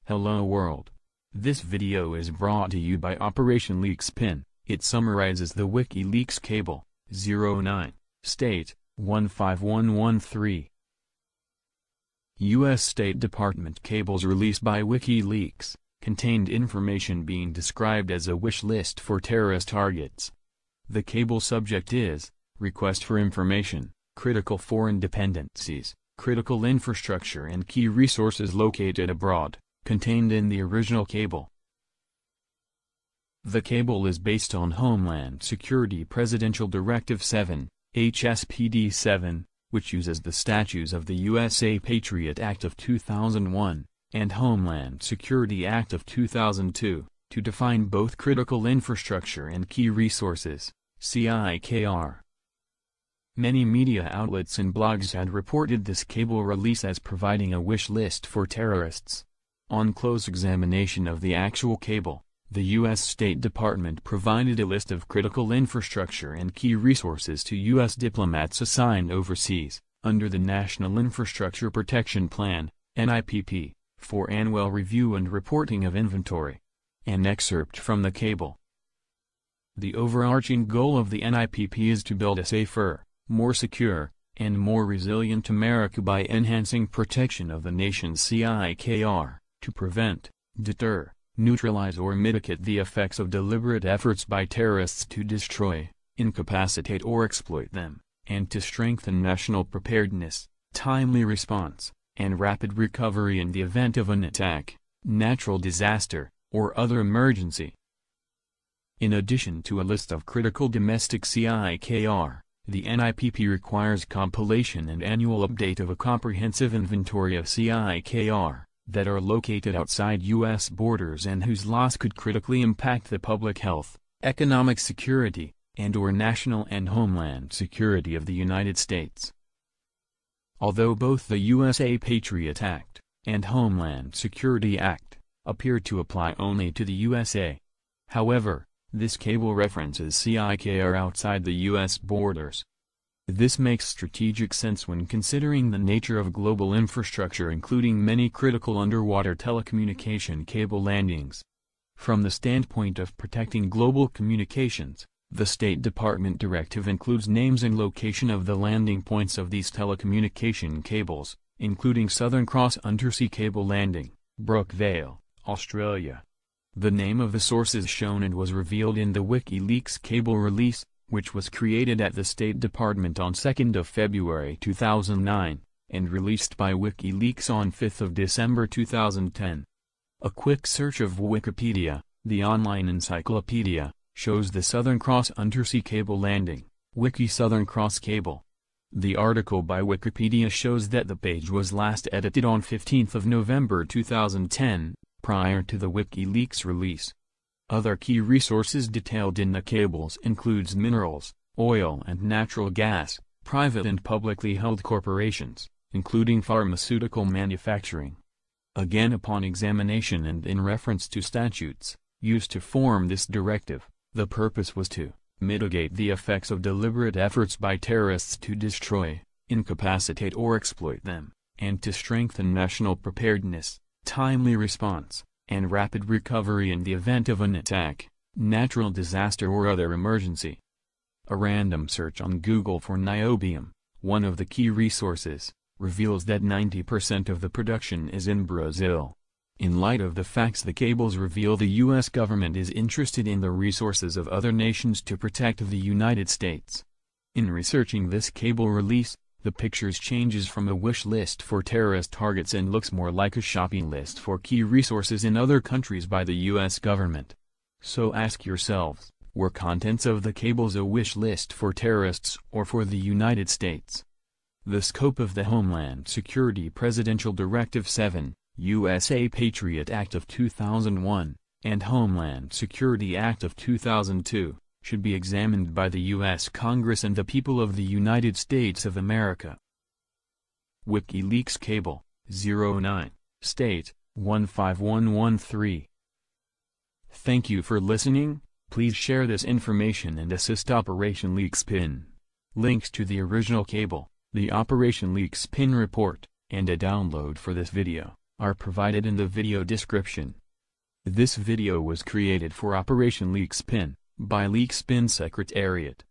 Hello world. This video is brought to you by Operation Leakspin. It summarizes the WikiLeaks cable, 09, state, 15113. U.S. State Department cables released by WikiLeaks, contained information being described as a wish list for terrorist targets. The cable subject is, request for information, critical foreign dependencies, critical infrastructure and key resources located abroad, contained in the original cable. The cable is based on Homeland Security Presidential Directive 7, HSPD 7, which uses the statutes of the USA Patriot Act of 2001, and Homeland Security Act of 2002, to define both critical infrastructure and key resources, CIKR. Many media outlets and blogs had reported this cable release as providing a wish list for terrorists. On close examination of the actual cable, the U.S. State Department provided a list of critical infrastructure and key resources to U.S. diplomats assigned overseas, under the National Infrastructure Protection Plan, NIPP, for annual review and reporting of inventory. An excerpt from the cable. The overarching goal of the NIPP is to build a safer, more secure, and more resilient America by enhancing protection of the nation's CIKR, to prevent, deter, neutralize or mitigate the effects of deliberate efforts by terrorists to destroy, incapacitate or exploit them, and to strengthen national preparedness, timely response, and rapid recovery in the event of an attack, natural disaster, or other emergency. In addition to a list of critical domestic CIKR, the NIPP requires compilation and annual update of a comprehensive inventory of CIKR that are located outside U.S. borders and whose loss could critically impact the public health, economic security, and/or national and homeland security of the United States. Although both the USA Patriot Act and Homeland Security Act appear to apply only to the USA, however, this cable references CIKR outside the U.S. borders. This makes strategic sense when considering the nature of global infrastructure, including many critical underwater telecommunication cable landings. From the standpoint of protecting global communications, the State Department directive includes names and location of the landing points of these telecommunication cables, including Southern Cross Undersea Cable Landing, Brookvale, Australia. The name of the source is shown and was revealed in the WikiLeaks cable release, which was created at the State Department on 2 February 2009, and released by WikiLeaks on 5 December 2010. A quick search of Wikipedia, the online encyclopedia, shows the Southern Cross Undersea Cable Landing, Wiki Southern Cross Cable. The article by Wikipedia shows that the page was last edited on 15 November 2010, prior to the WikiLeaks release. Other key resources detailed in the cables includes minerals, oil and natural gas, private and publicly held corporations, including pharmaceutical manufacturing. Again, upon examination and in reference to statutes used to form this directive, the purpose was to mitigate the effects of deliberate efforts by terrorists to destroy, incapacitate or exploit them, and to strengthen national preparedness, timely response, and rapid recovery in the event of an attack, natural disaster or other emergency. A random search on Google for niobium, one of the key resources, reveals that 90% of the production is in Brazil. In light of the facts the cables reveal, the U.S. government is interested in the resources of other nations to protect the United States. In researching this cable release, the pictures changes from a wish list for terrorist targets and looks more like a shopping list for key resources in other countries by the U.S. government. So ask yourselves, were contents of the cables a wish list for terrorists or for the United States? The scope of the Homeland Security Presidential Directive 7, USA Patriot Act of 2001, and Homeland Security Act of 2002, should be examined by the U.S. Congress and the people of the United States of America. WikiLeaks cable, 09, state, 15113. Thank you for listening. Please share this information and assist Operation Leakspin. Links to the original cable, the Operation Leakspin report, and a download for this video are provided in the video description. This video was created for Operation Leakspin, by Leakspin Secretariat.